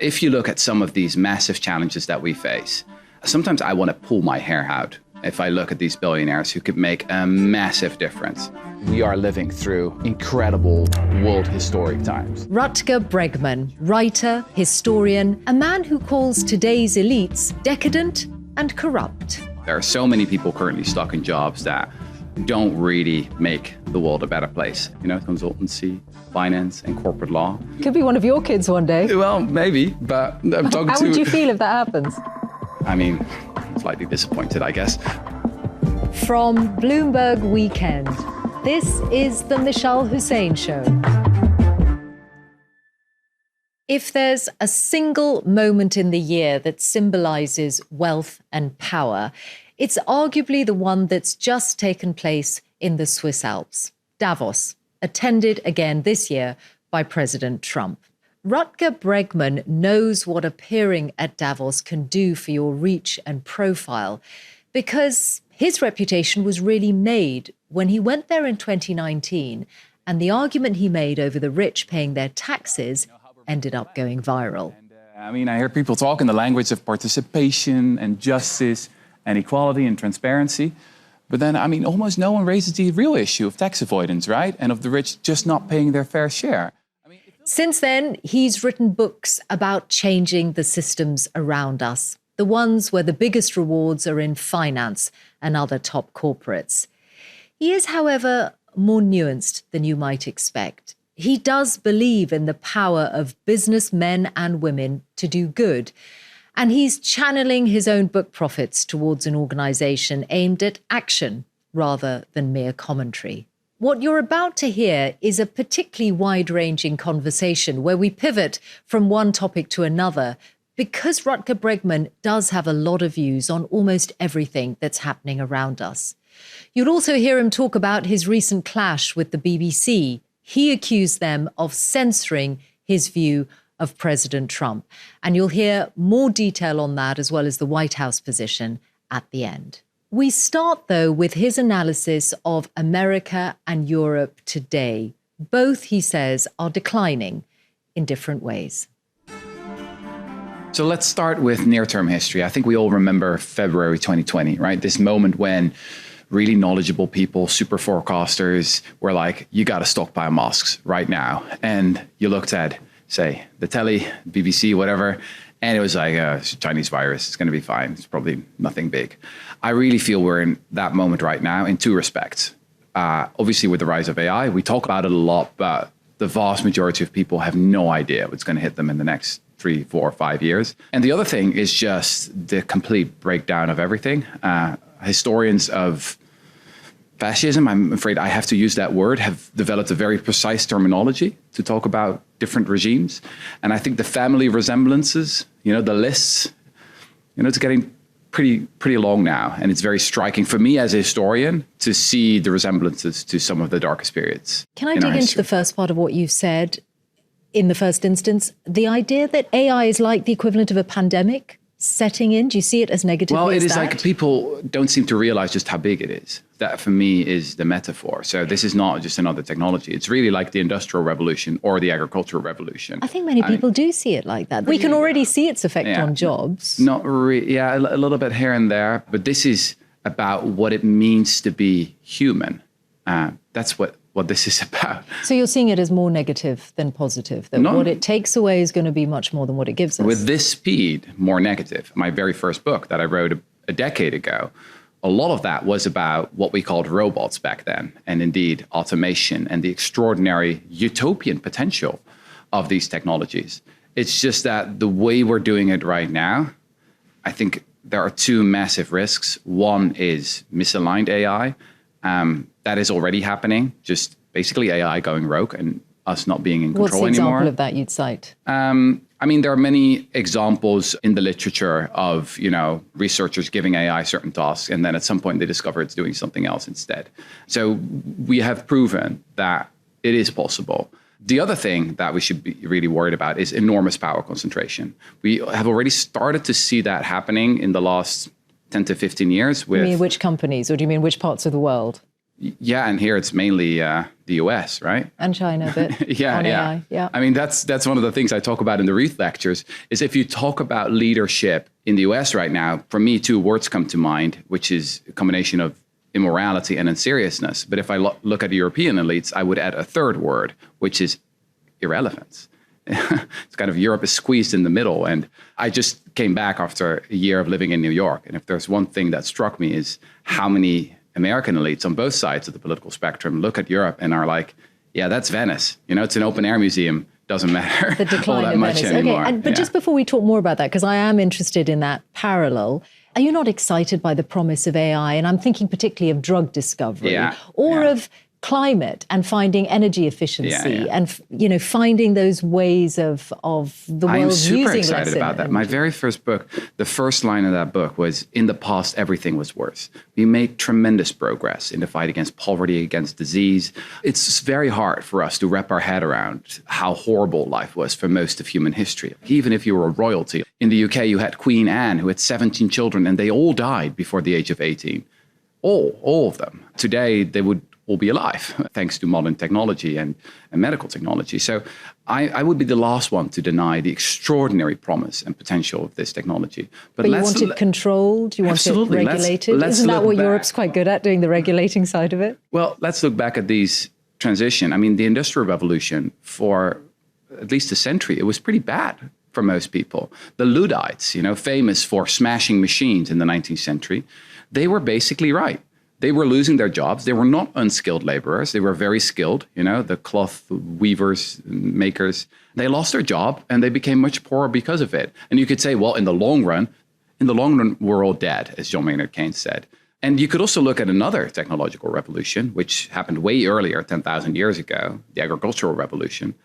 If you look at some of these massive challenges that we face, sometimes I want to pull my hair out if I look at these billionaires who could make a massive difference. We are living through incredible world historic times. Rutger Bregman, writer, historian, a man who calls today's elites decadent and corrupt. There are so many people currently stuck in jobs that don't really make the world a better place. You know, consultancy, finance, and corporate law. Could be one of your kids one day. Well, maybe, but I'm talking How would you feel if that happens? I mean, slightly disappointed, I guess. From Bloomberg Weekend, this is the Mishal Husain Show. If there's a single moment in the year that symbolizes wealth and power, it's arguably the one that's just taken place in the Swiss Alps, Davos, attended again this year by President Trump. Rutger Bregman knows what appearing at Davos can do for your reach and profile, because his reputation was really made when he went there in 2019, and the argument he made over the rich paying their taxes ended up going viral. I hear people talk in the language of participation and justice and equality and transparency. But then, almost no one raises the real issue of tax avoidance, right? And of the rich just not paying their fair share. Since then, he's written books about changing the systems around us, the ones where the biggest rewards are in finance and other top corporates. He is, however, more nuanced than you might expect. He does believe in the power of businessmen and women to do good. And he's channeling his own book profits towards an organization aimed at action rather than mere commentary. What you're about to hear is a particularly wide-ranging conversation where we pivot from one topic to another because Rutger Bregman does have a lot of views on almost everything that's happening around us. You'll also hear him talk about his recent clash with the BBC. He accused them of censoring his view of President Trump. And you'll hear more detail on that, as well as the White House position, at the end. We start, though, with his analysis of America and Europe today. Both, he says, are declining in different ways. So let's start with near-term history. I think we all remember February 2020, right? This moment when really knowledgeable people, super forecasters, were like, you got to stockpile masks right now. And you looked at, say, the telly, BBC, whatever, and it was like, it's a Chinese virus, it's going to be fine. It's probably nothing big. I really feel we're in that moment right now in two respects. Obviously, with the rise of AI, we talk about it a lot, but the vast majority of people have no idea what's going to hit them in the next 3, 4, 5 years. And the other thing is just the complete breakdown of everything. Historians of fascism, I'm afraid I have to use that word, have developed a very precise terminology to talk about different regimes. And I think the family resemblances, the lists, it's getting pretty long now. And it's very striking for me as a historian to see the resemblances to some of the darkest periods. Can I dig into the first part of what you said in the first instance? The idea that AI is like the equivalent of a pandemic setting in? Do you see it as negatively? Well, it is that? like people don't seem to realize just how big it is. That, for me, is the metaphor. So this is not just another technology. It's really like the Industrial Revolution or the Agricultural Revolution. I think many people do see it like that. We can already see its effect on jobs. Not really. Yeah, a little bit here and there. But this is about what it means to be human. That's what this is about. So you're seeing it as more negative than positive, that what it takes away is going to be much more than what it gives us. With this speed, more negative. My very first book that I wrote a decade ago, a lot of that was about what we called robots back then, and indeed automation and the extraordinary utopian potential of these technologies. It's just that the way we're doing it right now, I think there are two massive risks. One is misaligned AI. That is already happening, just basically AI going rogue and us not being in control anymore. What's the example of that you'd cite? There are many examples in the literature of, researchers giving AI certain tasks, and then at some point they discover it's doing something else instead. So we have proven that it is possible. The other thing that we should be really worried about is enormous power concentration. We have already started to see that happening in the last 10 to 15 years. You mean which companies, or do you mean which parts of the world? Yeah, and here it's mainly the US, right? And China, but Yeah, on yeah. AI. Yeah. I mean, that's one of the things I talk about in the Reith lectures, is if you talk about leadership in the US right now, for me, two words come to mind, which is a combination of immorality and unseriousness. But if I look at European elites, I would add a third word, which is irrelevance. It's kind of Europe is squeezed in the middle. And I just came back after a year of living in New York. And if there's one thing that struck me is how many American elites on both sides of the political spectrum look at Europe and are like, yeah, that's Venice. You know, it's an open air museum. Doesn't matter The decline all that of much Venice. anymore. Okay, but just before we talk more about that, because I am interested in that parallel, are you not excited by the promise of AI? And I'm thinking particularly of drug discovery or of climate and finding energy efficiency and, you know, finding those ways of the world using I'm super excited about that. energy. My very first book, the first line of that book was, in the past, everything was worse. We made tremendous progress in the fight against poverty, against disease. It's very hard for us to wrap our head around how horrible life was for most of human history. Even if you were a royalty. In the UK, you had Queen Anne, who had 17 children, and they all died before the age of 18. All of them. Today, they would all be alive, thanks to modern technology and medical technology. So I would be the last one to deny the extraordinary promise and potential of this technology. But you want it controlled? You want it regulated? Isn't that what Europe's quite good at, doing the regulating side of it? Well, let's look back at these transition. I mean, the Industrial Revolution, for at least a century, it was pretty bad for most people. The Luddites, you know, famous for smashing machines in the 19th century, they were basically right. They were losing their jobs. They were not unskilled laborers. They were very skilled, you know, the cloth weavers, makers. They lost their job and they became much poorer because of it. And you could say, well, in the long run, we're all dead, as John Maynard Keynes said. And you could also look at another technological revolution, which happened way earlier, 10,000 years ago, the agricultural revolution.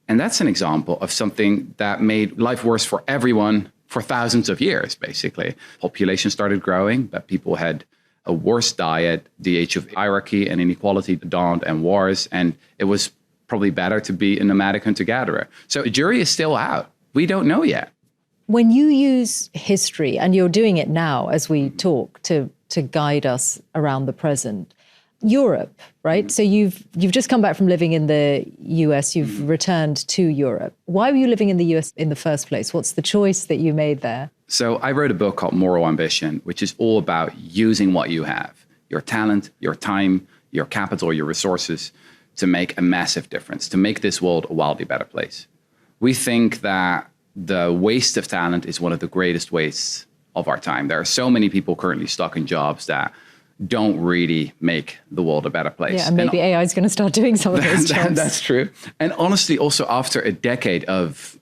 And that's an example of something that made life worse for everyone for thousands of years, basically. Population started growing, but people had a worse diet, the age of hierarchy and inequality dawned, and wars, and it was probably better to be a nomadic hunter-gatherer. So the jury is still out. We don't know yet. When you use history, and you're doing it now as we talk to guide us around the present, Europe, right? So you've just come back from living in the US, you've returned to Europe. Why were you living in the US in the first place? What's the choice that you made there? So I wrote a book called Moral Ambition, which is all about using what you have, your talent, your time, your capital, your resources, to make a massive difference, to make this world a wildly better place. We think that the waste of talent is one of the greatest wastes of our time. There are so many people currently stuck in jobs that don't really make the world a better place. Yeah, and maybe AI is going to start doing some of those jobs. That's true. And honestly, also after a decade of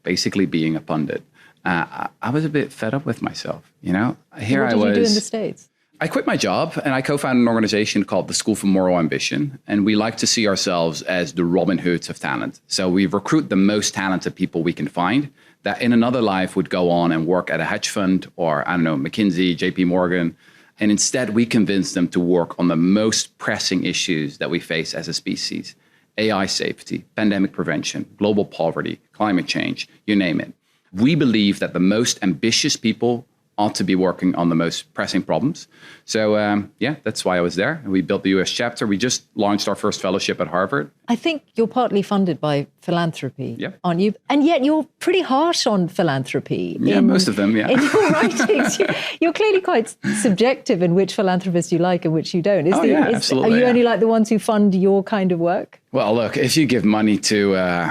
basically being a pundit, I was a bit fed up with myself. You know, here I was. What did you do in the States? I quit my job and I co-founded an organization called the School for Moral Ambition. And we like to see ourselves as the Robin Hoods of talent. So we recruit the most talented people we can find that in another life would go on and work at a hedge fund or, I don't know, McKinsey, JP Morgan. And instead, we convince them to work on the most pressing issues that we face as a species: AI safety, pandemic prevention, global poverty, climate change, you name it. We believe that the most ambitious people ought to be working on the most pressing problems. So, that's why I was there. We built the US chapter. We just launched our first fellowship at Harvard. I think you're partly funded by philanthropy, aren't you? And yet you're pretty harsh on philanthropy. Yeah, most of them, In your writings, you're clearly quite subjective in which philanthropists you like and which you don't. Absolutely. Are you only like the ones who fund your kind of work? Well, look, if you give money to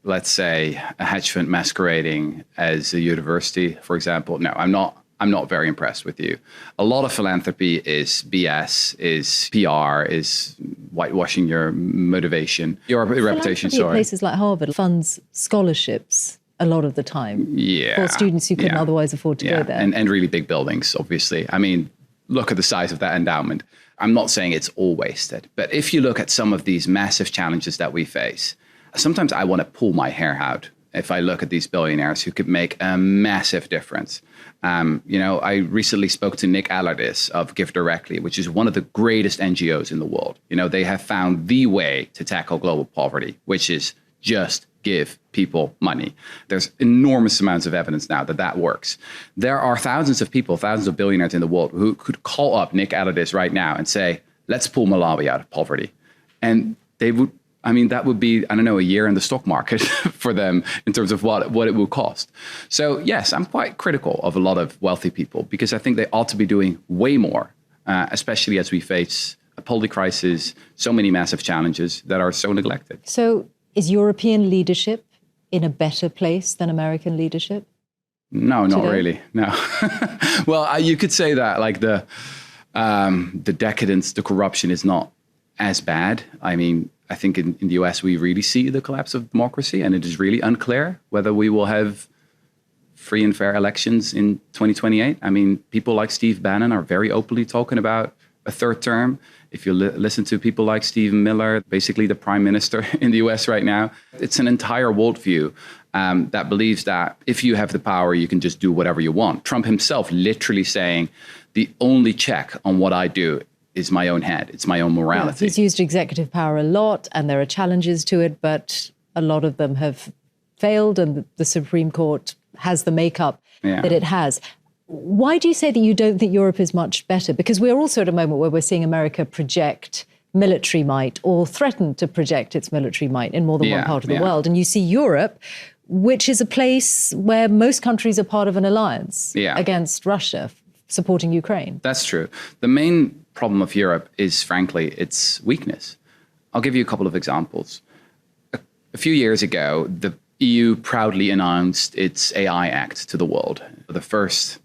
let's say a hedge fund masquerading as a university, for example, no, I'm not very impressed with you. A lot of philanthropy is BS, is PR, is whitewashing your motivation, your reputation. Sorry. Places like Harvard funds scholarships a lot of the time for students who couldn't otherwise afford to go there. And really big buildings, obviously. I mean, look at the size of that endowment. I'm not saying it's all wasted, but if you look at some of these massive challenges that we face, sometimes I want to pull my hair out if I look at these billionaires who could make a massive difference. I recently spoke to Nick Allardyce of Give Directly, which is one of the greatest NGOs in the world. You know, they have found the way to tackle global poverty, which is just give people money. There's enormous amounts of evidence now that works. There are thousands of people, thousands of billionaires in the world who could call up Nick Allardyce right now and say, let's pull Malawi out of poverty. And they would, I mean, that would be, I don't know, a year in the stock market for them in terms of what it will cost. So yes, I'm quite critical of a lot of wealthy people because I think they ought to be doing way more, especially as we face a public crisis, so many massive challenges that are so neglected. So is European leadership in a better place than American leadership? No, not today? really. No. Well, you could say that like the decadence, the corruption is not as bad. I mean, I think in the US, we really see the collapse of democracy, and it is really unclear whether we will have free and fair elections in 2028. I mean, people like Steve Bannon are very openly talking about a third term. If you listen to people like Stephen Miller, basically the prime minister in the US right now, it's an entire worldview that believes that if you have the power, you can just do whatever you want. Trump himself literally saying, the only check on what I do is my own head. It's my own morality. Yeah, he's used executive power a lot, and there are challenges to it, but a lot of them have failed, and the Supreme Court has the makeup that it has. Why do you say that you don't think Europe is much better? Because we're also at a moment where we're seeing America project military might or threaten to project its military might in more than one part of the world. And you see Europe, which is a place where most countries are part of an alliance against Russia, supporting Ukraine. That's true. The main problem of Europe is, frankly, its weakness. I'll give you a couple of examples. A few years ago, the EU proudly announced its AI Act to the world, the first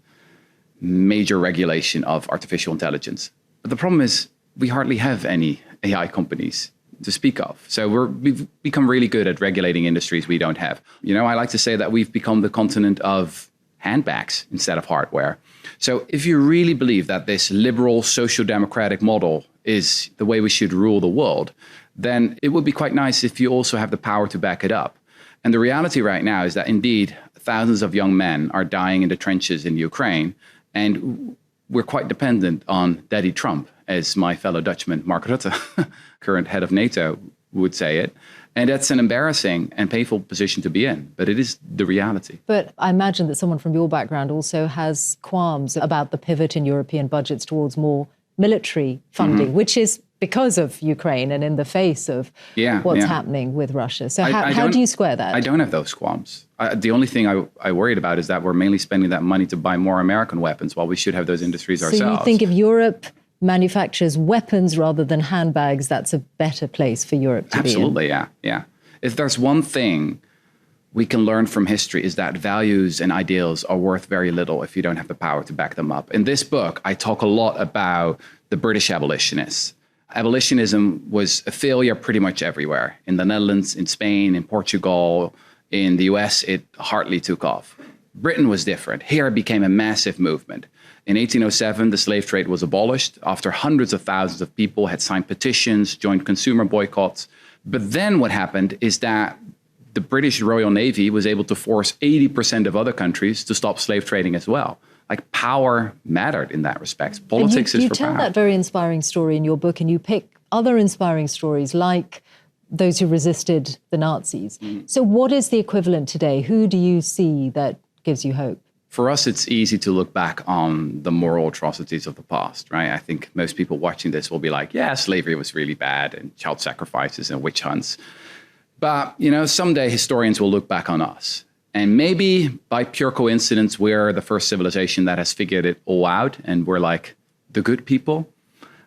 major regulation of artificial intelligence. But the problem is we hardly have any AI companies to speak of. So we've become really good at regulating industries we don't have. You know, I like to say that we've become the continent of handbags instead of hardware. So if you really believe that this liberal social democratic model is the way we should rule the world, then it would be quite nice if you also have the power to back it up. And the reality right now is that indeed thousands of young men are dying in the trenches in Ukraine, and we're quite dependent on Daddy Trump, as my fellow Dutchman, Mark Rutte, current head of NATO, would say it. And that's an embarrassing and painful position to be in, but it is the reality. But I imagine that someone from your background also has qualms about the pivot in European budgets towards more military funding, which is because of Ukraine and in the face of what's happening with Russia. So how do you square that? I don't have those qualms. The only thing I worried about is that we're mainly spending that money to buy more American weapons while we should have those industries ourselves. So you think if Europe manufactures weapons rather than handbags, that's a better place for Europe to be in? Absolutely, yeah. If there's one thing we can learn from history is that values and ideals are worth very little if you don't have the power to back them up. In this book, I talk a lot about the British abolitionists. Abolitionism was a failure pretty much everywhere. In the Netherlands, in Spain, in Portugal, in the US, it hardly took off. Britain was different. Here it became a massive movement. In 1807, the slave trade was abolished after hundreds of thousands of people had signed petitions, joined consumer boycotts. But then what happened is that the British Royal Navy was able to force 80% of other countries to stop slave trading as well. Like power mattered in that respect. Politics is for power. You tell that very inspiring story in your book, and you pick other inspiring stories like those who resisted the Nazis. So what is the equivalent today? Who do you see that gives you hope? For us, it's easy to look back on the moral atrocities of the past, right? I think most people watching this will be like, yeah, slavery was really bad and child sacrifices and witch hunts. But, you know, someday historians will look back on us. And maybe by pure coincidence, we're the first civilization that has figured it all out and we're like the good people.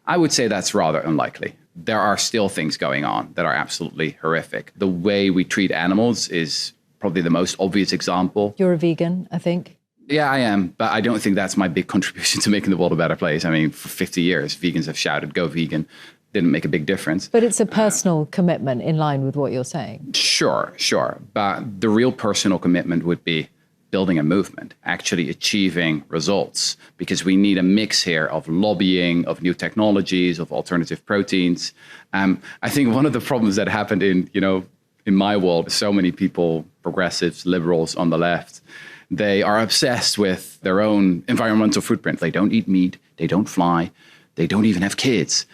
I would say that's rather unlikely. There are still things going on that are absolutely horrific. The way we treat animals is probably the most obvious example. You're a vegan, I think. Yeah, I am, but I don't think that's my big contribution to making the world a better place. I mean, for 50 years, vegans have shouted, go vegan. Didn't make a big difference. But it's a personal commitment in line with what you're saying. Sure. But the real personal commitment would be building a movement, actually achieving results, because we need a mix here of lobbying, of new technologies, of alternative proteins. I think one of the problems that happened in my world, so many people, progressives, liberals on the left, they are obsessed with their own environmental footprint. They don't eat meat, they don't fly, they don't even have kids.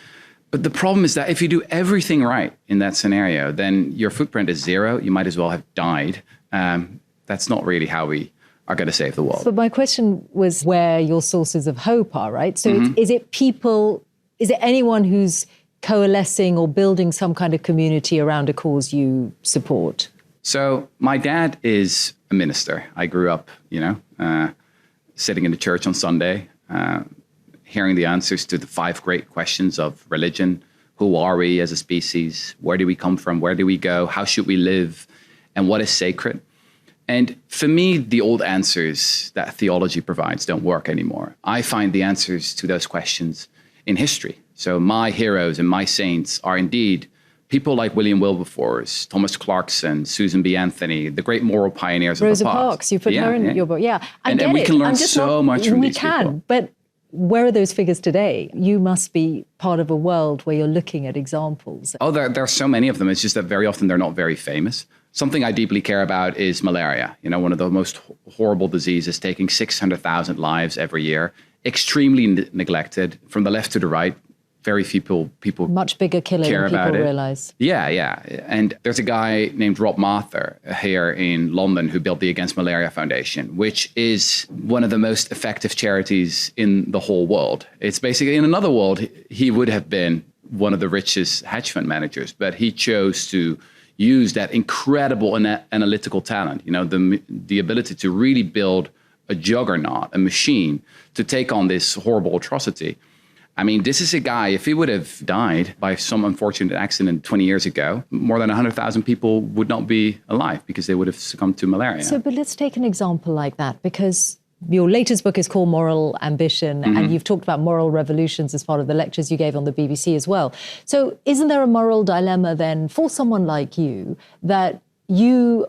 But the problem is that if you do everything right in that scenario, then your footprint is zero. You might as well have died. That's not really how we are going to save the world. But my question was where your sources of hope are, right? So is it people Is it anyone who's coalescing or building some kind of community around a cause you support? So my dad is a minister. I grew up, sitting in the church on Sunday, hearing the answers to the 5 great questions of religion. Who are we as a species? Where do we come from? Where do we go? How should we live? And what is sacred? And for me, the old answers that theology provides don't work anymore. I find the answers to those questions in history. So my heroes and my saints are indeed people like William Wilberforce, Thomas Clarkson, Susan B. Anthony, the great moral pioneers of the past. Rosa Parks, you put her in your book. Yeah, and we can learn so much from these people. We can, but where are those figures today? You must be part of a world where you're looking at examples. Oh, there are so many of them. It's just that very often they're not very famous. Something I deeply care about is malaria. One of the most horrible diseases, taking 600,000 lives every year, extremely neglected from the left to the right. Very few people much bigger killer care than about people it. realize. Yeah. And there's a guy named Rob Mather here in London who built the Against Malaria Foundation, which is one of the most effective charities in the whole world. It's basically, in another world, he would have been one of the richest hedge fund managers, but he chose to use that incredible analytical talent, the ability to really build a juggernaut, a machine to take on this horrible atrocity. I mean, this is a guy, if he would have died by some unfortunate accident 20 years ago, more than 100,000 people would not be alive because they would have succumbed to malaria. So, but let's take an example like that, because your latest book is called Moral Ambition, and you've talked about moral revolutions as part of the lectures you gave on the BBC as well. So isn't there a moral dilemma then for someone like you that you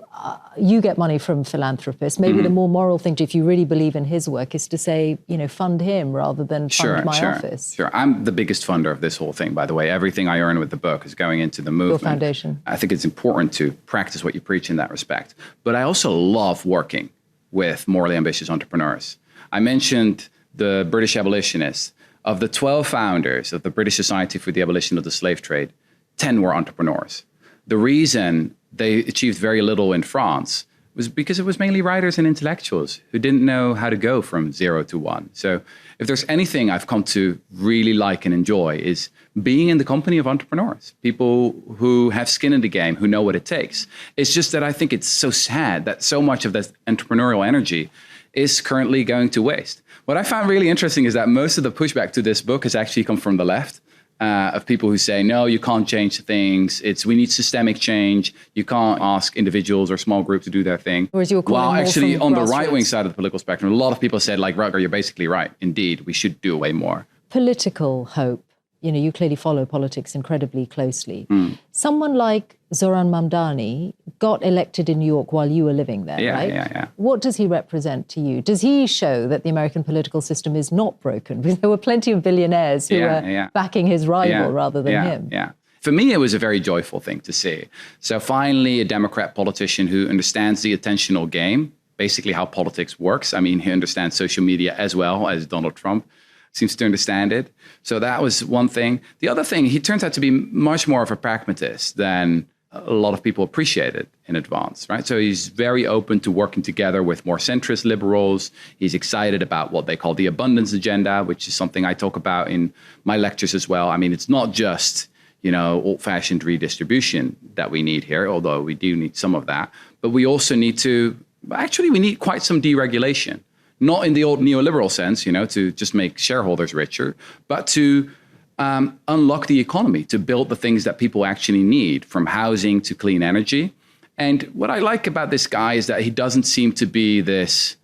get money from philanthropists? Maybe the more moral thing, if you really believe in his work, is to say, fund him rather than fund my office. Sure. I'm the biggest funder of this whole thing, by the way. Everything I earn with the book is going into the movement. Your foundation. I think it's important to practice what you preach in that respect. But I also love working with morally ambitious entrepreneurs. I mentioned the British abolitionists. Of the 12 founders of the British Society for the Abolition of the Slave Trade, 10 were entrepreneurs. The reason they achieved very little in France was because it was mainly writers and intellectuals who didn't know how to go from 0 to 1. So if there's anything I've come to really like and enjoy is being in the company of entrepreneurs, people who have skin in the game, who know what it takes. It's just that I think it's so sad that so much of that entrepreneurial energy is currently going to waste. What I found really interesting is that most of the pushback to this book has actually come from the left. Of people who say, no, you can't change things. We need systemic change. You can't ask individuals or small groups to do their thing. Whereas you're calling Well, more actually, from on the grassroots. right-wing side of the political spectrum, a lot of people said, like, Rutger, you're basically right. Indeed, we should do way more. Political hope. You clearly follow politics incredibly closely. Someone like Zoran Mamdani got elected in New York while you were living there, right? Yeah. What does he represent to you? Does he show that the American political system is not broken? Because there were plenty of billionaires who were backing his rival rather than him. Yeah. For me, it was a very joyful thing to see. So finally, a Democrat politician who understands the attentional game, basically how politics works. I mean, he understands social media as well as Donald Trump seems to understand it. So that was one thing. The other thing, he turns out to be much more of a pragmatist than a lot of people appreciated in advance, right? So he's very open to working together with more centrist liberals. He's excited about what they call the abundance agenda, which is something I talk about in my lectures as well. I mean, it's not just, old-fashioned redistribution that we need here, although we do need some of that. But we also need we need quite some deregulation. Not in the old neoliberal sense, to just make shareholders richer, but to unlock the economy, to build the things that people actually need, from housing to clean energy. And what I like about this guy is that he doesn't seem to be this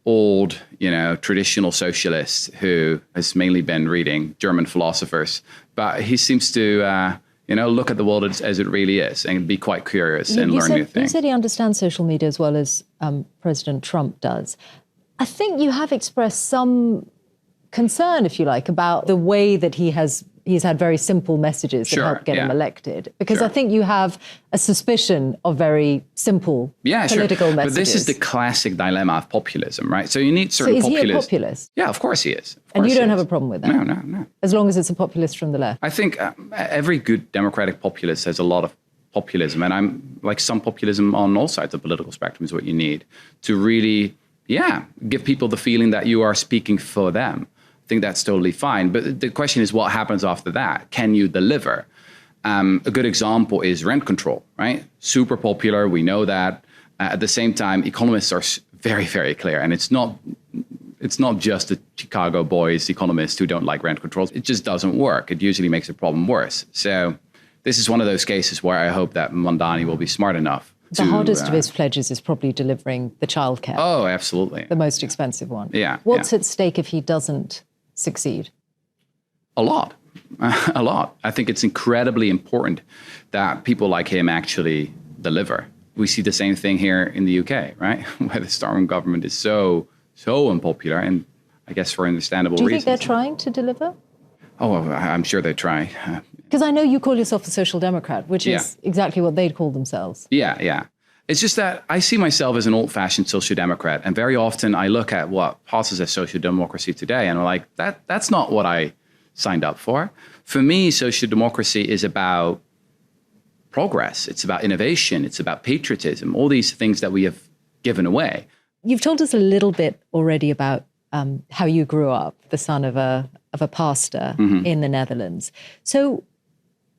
old, traditional socialist who has mainly been reading German philosophers, but he seems to look at the world as it really is and be quite curious and learn new things. He said he understands social media as well as President Trump does. I think you have expressed some concern, if you like, about the way that he's had very simple messages that help get him elected. Because I think you have a suspicion of very simple political messages. But this is the classic dilemma of populism, right? So you need certain populists. populists. He a populist? Yeah, of course he is. And you don't have a problem with that? No. As long as it's a populist from the left? I think every good democratic populist has a lot of populism. And I'm like, some populism on all sides of the political spectrum is what you need to really... give people the feeling that you are speaking for them. I think that's totally fine. But the question is, what happens after that? Can you deliver? A good example is rent control, right? Super popular. We know that. At the same time, economists are very, very clear. And it's not just the Chicago boys economists who don't like rent controls. It just doesn't work. It usually makes the problem worse. So this is one of those cases where I hope that Mamdani will be smart enough. The hardest of his pledges is probably delivering the childcare. Oh, absolutely. The most expensive one. Yeah. What's at stake if he doesn't succeed? A lot. A lot. I think it's incredibly important that people like him actually deliver. We see the same thing here in the UK, right? Where the Starmer government is so unpopular, and I guess for understandable reasons. Do you think they're trying to deliver? Oh, I'm sure they try. Because I know you call yourself a social democrat, which is exactly what they'd call themselves. Yeah. It's just that I see myself as an old-fashioned social democrat, and very often I look at what passes as social democracy today, and I'm like, that's not what I signed up for. For me, social democracy is about progress. It's about innovation. It's about patriotism. All these things that we have given away. You've told us a little bit already about how you grew up, the son of a pastor in the Netherlands. So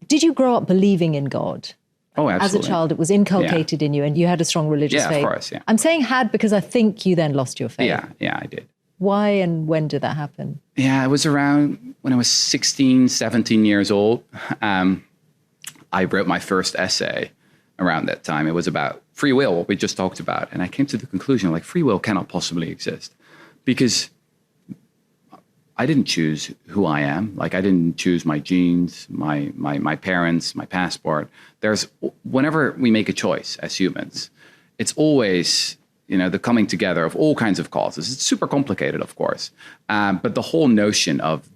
did you grow up believing in God? Oh, absolutely. As a child, it was inculcated in you and you had a strong religious faith. Yeah, of course, yeah. I'm saying had because I think you then lost your faith. Yeah, I did. Why and when did that happen? Yeah, it was around when I was 16, 17 years old. I wrote my first essay around that time. It was about free will, what we just talked about. And I came to the conclusion, like, free will cannot possibly exist because I didn't choose who I am. Like, I didn't choose my genes, my parents, my passport. Whenever we make a choice as humans, it's always, the coming together of all kinds of causes. It's super complicated, of course. But the whole notion of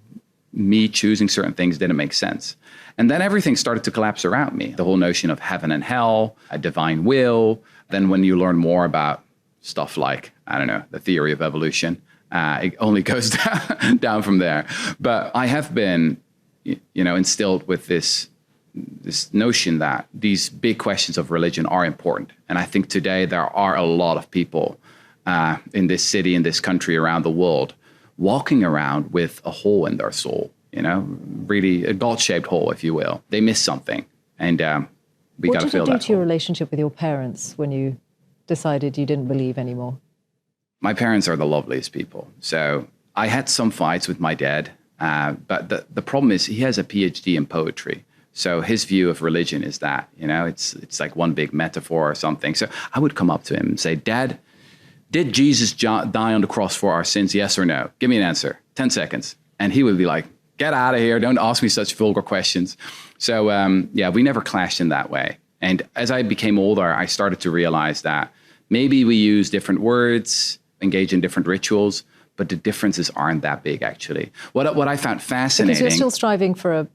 me choosing certain things didn't make sense. And then everything started to collapse around me. The whole notion of heaven and hell, a divine will. Then when you learn more about stuff like, the theory of evolution, it only goes down from there. But I have been, instilled with this notion that these big questions of religion are important. And I think today there are a lot of people in this city, in this country, around the world, walking around with a hole in their soul, really a God-shaped hole, if you will. They miss something, and we got to fill that. What did it do to your relationship with your parents when you decided you didn't believe anymore? My parents are the loveliest people. So I had some fights with my dad, but the problem is he has a PhD in poetry. So his view of religion is that, it's like one big metaphor or something. So I would come up to him and say, Dad, did Jesus die on the cross for our sins, yes or no? Give me an answer, 10 seconds. And he would be like, get out of here, don't ask me such vulgar questions. So we never clashed in that way. And as I became older, I started to realize that maybe we use different words, engage in different rituals, but the differences aren't that big, actually. What I found fascinating... Because you're still striving for a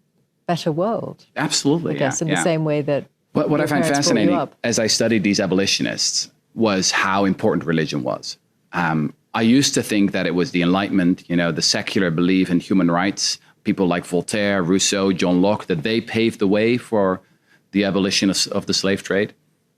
better world. Absolutely, I guess, in the same way that what I find fascinating as I studied these abolitionists was how important religion was. I used to think that it was the Enlightenment, the secular belief in human rights, people like Voltaire, Rousseau, John Locke, that they paved the way for the abolition of the slave trade.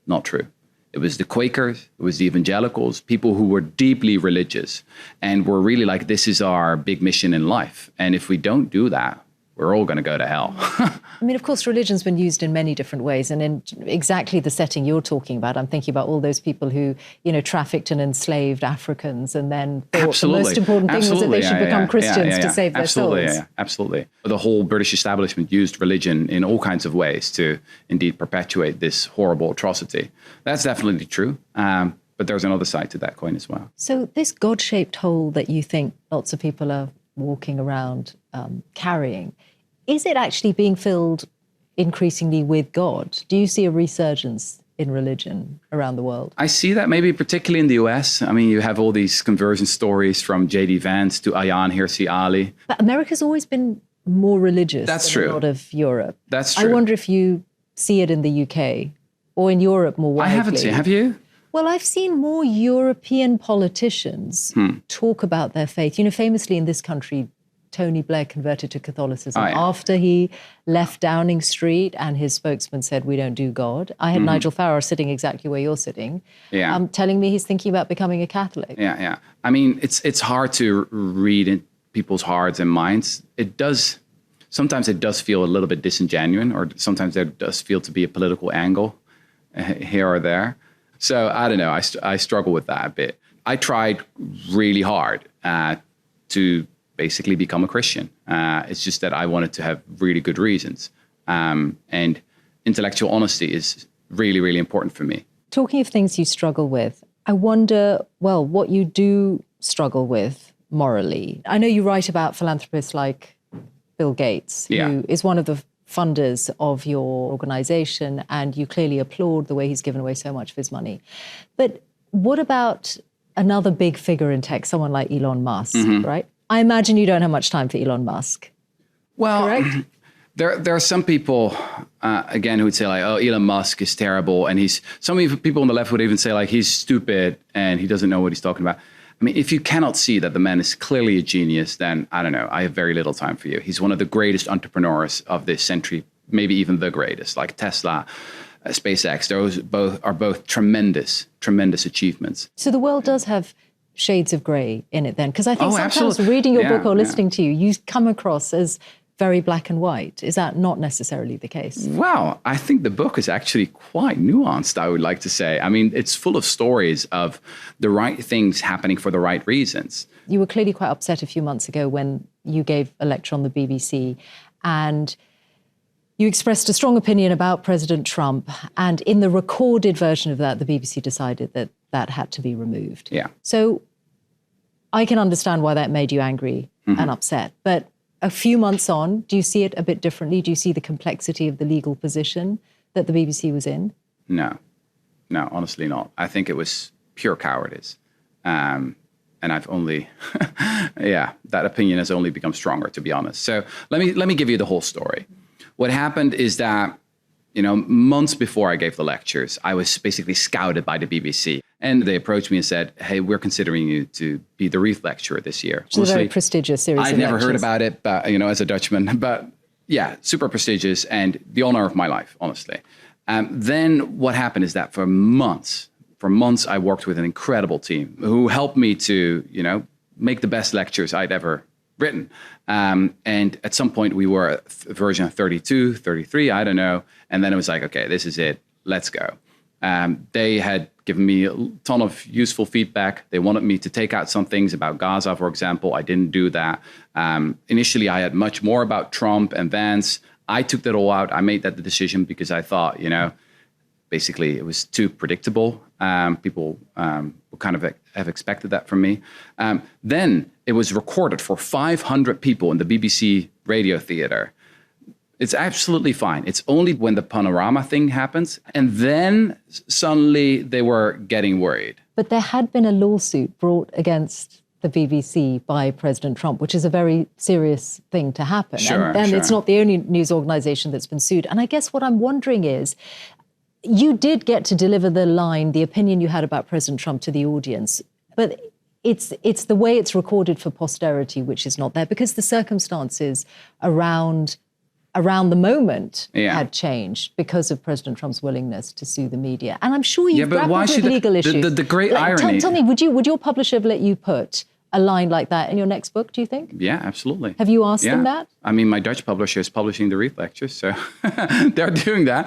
Not true. It was the Quakers, it was the evangelicals, people who were deeply religious and were really like, this is our big mission in life. And if we don't do that, we're all going to go to hell. I mean, of course, religion's been used in many different ways. And in exactly the setting you're talking about, I'm thinking about all those people who, trafficked and enslaved Africans and then thought the most important thing was that they should become Christians to save their souls. Absolutely. The whole British establishment used religion in all kinds of ways to indeed perpetuate this horrible atrocity. That's definitely true. But there's another side to that coin as well. So this God-shaped hole that you think lots of people are walking around carrying, is it actually being filled increasingly with God? Do you see a resurgence in religion around the world? I see that maybe particularly in the US. I mean, you have all these conversion stories from J.D. Vance to Ayaan Hirsi Ali. But America's always been more religious than a lot of Europe. That's true. I wonder if you see it in the UK or in Europe more widely. I haven't seen. Have you? Well, I've seen more European politicians talk about their faith. Famously in this country, Tony Blair converted to Catholicism after he left Downing Street and his spokesman said, we don't do God. I had Nigel Farage sitting exactly where you're sitting, telling me he's thinking about becoming a Catholic. Yeah. I mean, it's hard to read people's hearts and minds, sometimes it does feel a little bit disingenuous, or sometimes there does feel to be a political angle here or there. So I don't know, I struggle with that a bit. I tried really hard to basically become a Christian. It's just that I wanted to have really good reasons. And intellectual honesty is really, really important for me. Talking of things you struggle with, I wonder, well, what you do struggle with morally. I know you write about philanthropists like Bill Gates, who is one of the funders of your organization, and you clearly applaud the way he's given away so much of his money. But what about another big figure in tech, someone like Elon Musk, right? I imagine you don't have much time for Elon Musk. Well, correct? There are some people, again, who would say like, oh, Elon Musk is terrible. And some people on the left would even say like, he's stupid and he doesn't know what he's talking about. I mean, if you cannot see that the man is clearly a genius, then I don't know, I have very little time for you. He's one of the greatest entrepreneurs of this century, maybe even the greatest, like Tesla, SpaceX. Those are both tremendous, tremendous achievements. So the world does have shades of grey in it then? Because I think sometimes absolutely. reading your book or listening to you, you come across as very black and white. Is that not necessarily the case? Well, I think the book is actually quite nuanced, I would like to say. I mean, it's full of stories of the right things happening for the right reasons. You were clearly quite upset a few months ago when you gave a lecture on the BBC and you expressed a strong opinion about President Trump. And in the recorded version of that, the BBC decided that that had to be removed. Yeah. So I can understand why that made you angry and upset. But a few months on, do you see it a bit differently? Do you see the complexity of the legal position that the BBC was in? No, honestly not. I think it was pure cowardice. And I've only, that opinion has only become stronger, to be honest. So let me give you the whole story. What happened is that, months before I gave the lectures, I was basically scouted by the BBC. And they approached me and said, hey, we're considering you to be the Reith lecturer this year. Which is a very prestigious series of I'd never lectures. heard about it, but, as a Dutchman. But yeah, super prestigious and the honor of my life, honestly. Then what happened is that for months, I worked with an incredible team who helped me to, make the best lectures I'd ever written. And at some point we were at version 32, 33, I don't know. And then it was like, okay, this is it. Let's go. They had given me a ton of useful feedback. They wanted me to take out some things about Gaza, for example. I didn't do that. Initially, I had much more about Trump and Vance. I took that all out. I made that decision because I thought, basically it was too predictable. People would kind of have expected that from me. Then it was recorded for 500 people in the BBC radio theater. It's absolutely fine. It's only when the panorama thing happens. And then suddenly they were getting worried. But there had been a lawsuit brought against the BBC by President Trump, which is a very serious thing to happen. Sure. It's not the only news organization that's been sued. And I guess what I'm wondering is, you did get to deliver the opinion you had about President Trump to the audience, but it's the way it's recorded for posterity which is not there, because the circumstances around the moment had changed because of President Trump's willingness to sue the media. And I'm sure you've grappled with legal issues. The great irony. Tell me, would your publisher have let you put a line like that in your next book, do you think? Yeah, absolutely. Have you asked them that? I mean, my Dutch publisher is publishing the Reith lectures, so they're doing that.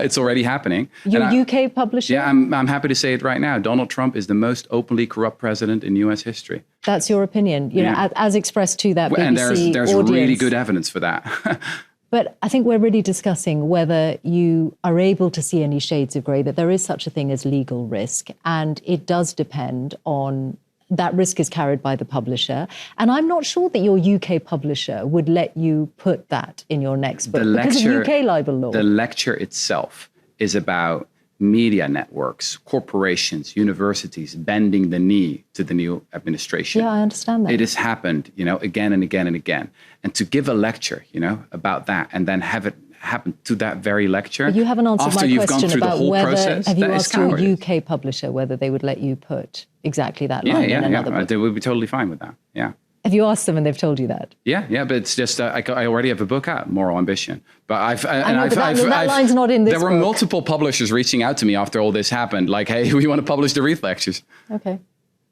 It's already happening. Your UK publisher? Yeah, I'm happy to say it right now. Donald Trump is the most openly corrupt president in US history. That's your opinion, as expressed to that BBC and there's audience. Really good evidence for that. But I think we're really discussing whether you are able to see any shades of grey, that there is such a thing as legal risk. And it does depend on, that risk is carried by the publisher. And I'm not sure that your UK publisher would let you put that in your next book because of UK libel law. The lecture itself is about media networks, corporations, universities bending the knee to the new administration. Yeah, I understand that. It has happened, again and again and again. And to give a lecture, about that and then have it happen to that very lecture. But you haven't answered after my you've question gone through about the whole whether, process, have you that is asked your cowardice. UK publisher whether they would let you put exactly that line in another book? They would be totally fine with that, yeah. Have you asked them and they've told you that? Yeah, but it's just, I already have a book out, Moral Ambition. But that line's not in this There were book. multiple publishers reaching out to me after all this happened, like, hey, we want to publish the Reith lectures. Okay.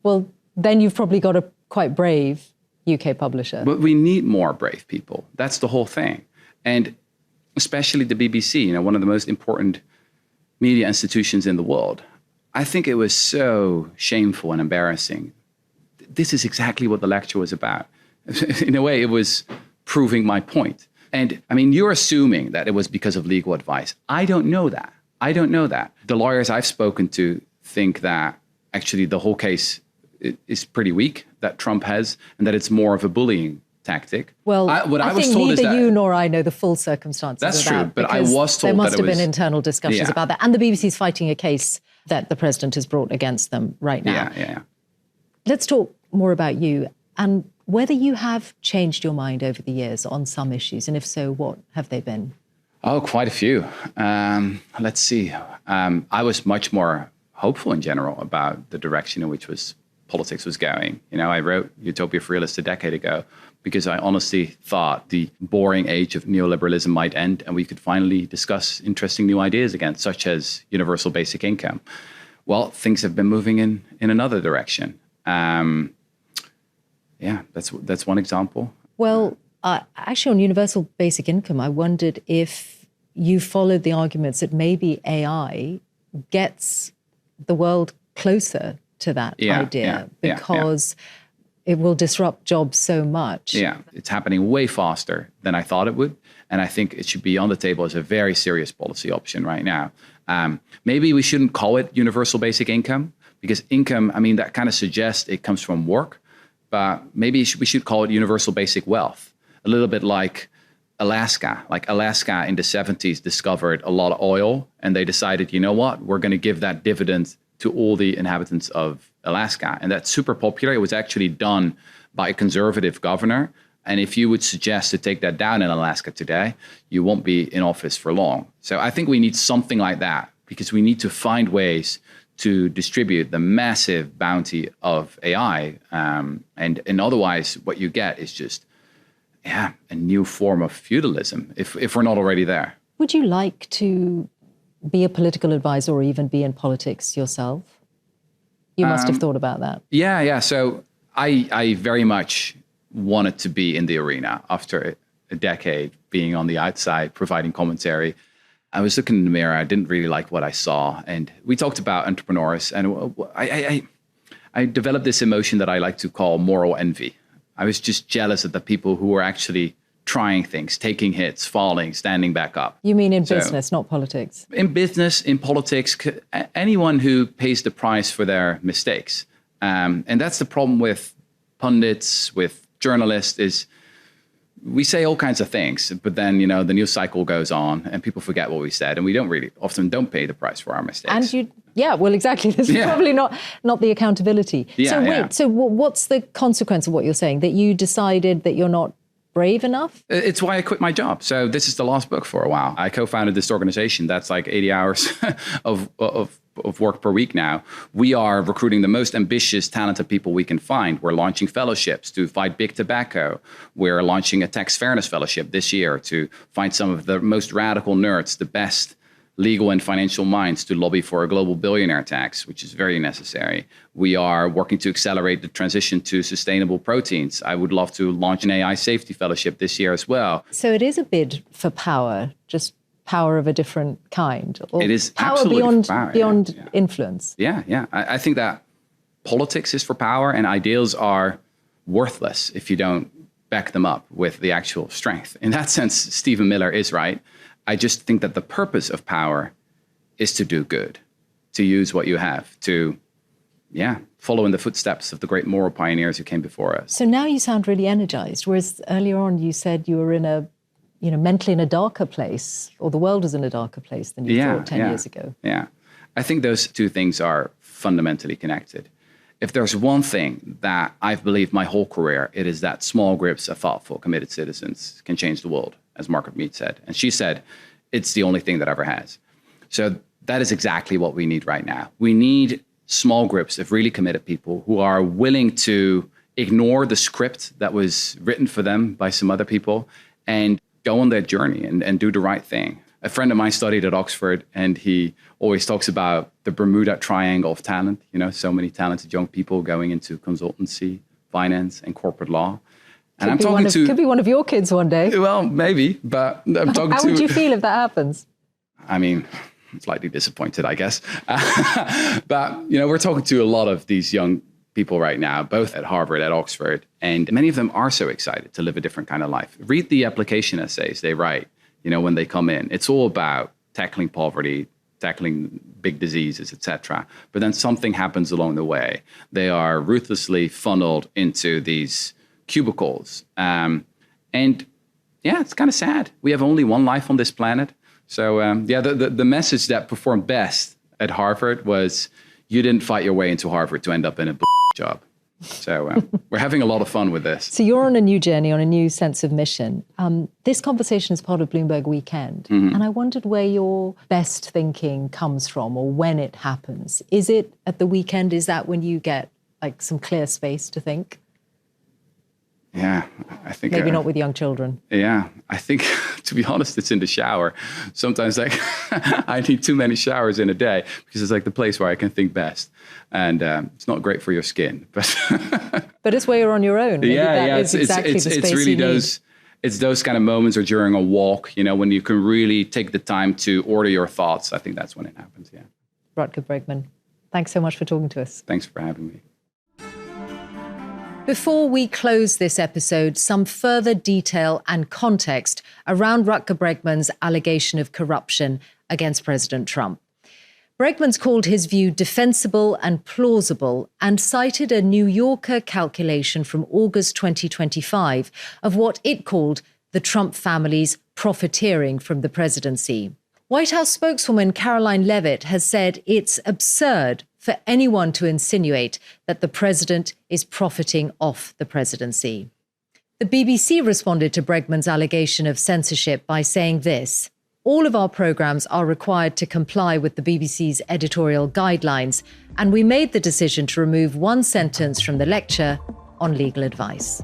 Well, then you've probably got a quite brave UK publisher. But we need more brave people. That's the whole thing. And especially the BBC, one of the most important media institutions in the world. I think it was so shameful and embarrassing. This is exactly what the lecture was about. In a way, it was proving my point. And I mean, you're assuming that it was because of legal advice. I don't know that. The lawyers I've spoken to think that actually the whole case is pretty weak that Trump has, and that it's more of a bullying tactic. Well, I think neither you nor I know the full circumstances that's of that. True, but I was told there must that have been internal discussions about that. And the BBC's fighting a case that the president has brought against them right now. Yeah. Let's talk more about you and whether you have changed your mind over the years on some issues, and if so, what have they been? Oh, quite a few. Let's see. I was much more hopeful in general about the direction in which politics was going. I wrote Utopia for Realists a decade ago because I honestly thought the boring age of neoliberalism might end and we could finally discuss interesting new ideas again, such as universal basic income. Well, things have been moving in another direction. That's one example. Well, actually on universal basic income, I wondered if you followed the arguments that maybe AI gets the world closer to that idea because it will disrupt jobs so much. Yeah, it's happening way faster than I thought it would. And I think it should be on the table as a very serious policy option right now. Maybe we shouldn't call it universal basic income because income, that kind of suggests it comes from work. But maybe we should call it universal basic wealth. A little bit like Alaska. Like Alaska in the 70s discovered a lot of oil and they decided, you know what, we're going to give that dividend to all the inhabitants of Alaska. And that's super popular. It was actually done by a conservative governor. And if you would suggest to take that down in Alaska today, you won't be in office for long. So I think we need something like that because we need to find ways to distribute the massive bounty of AI. And otherwise, what you get is just, a new form of feudalism, if we're not already there. Would you like to be a political advisor or even be in politics yourself? You must have thought about that. Yeah. So I very much wanted to be in the arena after a decade being on the outside, providing commentary. I was looking in the mirror. I didn't really like what I saw. And we talked about entrepreneurs. And I developed this emotion that I like to call moral envy. I was just jealous of the people who were actually trying things, taking hits, falling, standing back up. You mean in business, not politics? In business, in politics, anyone who pays the price for their mistakes. And that's the problem with pundits, with journalists, is we say all kinds of things, but then, the news cycle goes on and people forget what we said. And we often don't pay the price for our mistakes. And exactly. This is probably not the accountability. So what's the consequence of what you're saying? That you decided that you're not brave enough? It's why I quit my job. So this is the last book for a while. I co-founded this organization that's like 80 hours of work per week now. We are recruiting the most ambitious, talented people we can find. We're launching fellowships to fight big tobacco. We're launching a tax fairness fellowship this year to find some of the most radical nerds, the best legal and financial minds to lobby for a global billionaire tax, which is very necessary. We are working to accelerate the transition to sustainable proteins. I would love to launch an AI safety fellowship this year as well. So it is a bid for power, just power of a different kind. Or it is power absolutely beyond influence. Yeah. I think that politics is for power and ideals are worthless if you don't back them up with the actual strength. In that sense, Stephen Miller is right. I just think that the purpose of power is to do good, to use what you have, to, follow in the footsteps of the great moral pioneers who came before us. So now you sound really energized, whereas earlier on you said you were mentally in a darker place, or the world was in a darker place than you thought 10 years ago. Yeah. I think those two things are fundamentally connected. If there's one thing that I've believed my whole career, it is that small groups of thoughtful, committed citizens can change the world, as Margaret Mead said. And she said, it's the only thing that ever has. So that is exactly what we need right now. We need small groups of really committed people who are willing to ignore the script that was written for them by some other people and go on their journey and do the right thing. A friend of mine studied at Oxford, and he always talks about the Bermuda Triangle of talent. So many talented young people going into consultancy, finance, and corporate law. And Could be one of your kids one day. Well, maybe, but I'm talking How would you feel if that happens? I mean, I'm slightly disappointed, I guess. But, we're talking to a lot of these young people right now, both at Harvard, at Oxford, and many of them are so excited to live a different kind of life. Read the application essays they write, when they come in. It's all about tackling poverty, tackling big diseases, etc. But then something happens along the way. They are ruthlessly funneled into these cubicles. And yeah, it's kind of sad. We have only one life on this planet. So the message that performed best at Harvard was, you didn't fight your way into Harvard to end up in a job. So we're having a lot of fun with this. So you're on a new journey, on a new sense of mission. This conversation is part of Bloomberg Weekend. Mm-hmm. And I wondered where your best thinking comes from, or when it happens. Is it at the weekend? Is that when you get like some clear space to think? Yeah, I think... Maybe not with young children. Yeah, I think, to be honest, it's in the shower. Sometimes I need too many showers in a day because it's like the place where I can think best. And it's not great for your skin. But it's where you're on your own. Maybe it's really those kind of moments, or during a walk, when you can really take the time to order your thoughts. I think that's when it happens, yeah. Rutger Bregman, thanks so much for talking to us. Thanks for having me. Before we close this episode, some further detail and context around Rutger Bregman's allegation of corruption against President Trump. Bregman's called his view defensible and plausible, and cited a New Yorker calculation from August 2025 of what it called the Trump family's profiteering from the presidency. White House spokeswoman Caroline Leavitt has said it's absurd for anyone to insinuate that the president is profiting off the presidency. The BBC responded to Bregman's allegation of censorship by saying this: all of our programmes are required to comply with the BBC's editorial guidelines, and we made the decision to remove one sentence from the lecture on legal advice.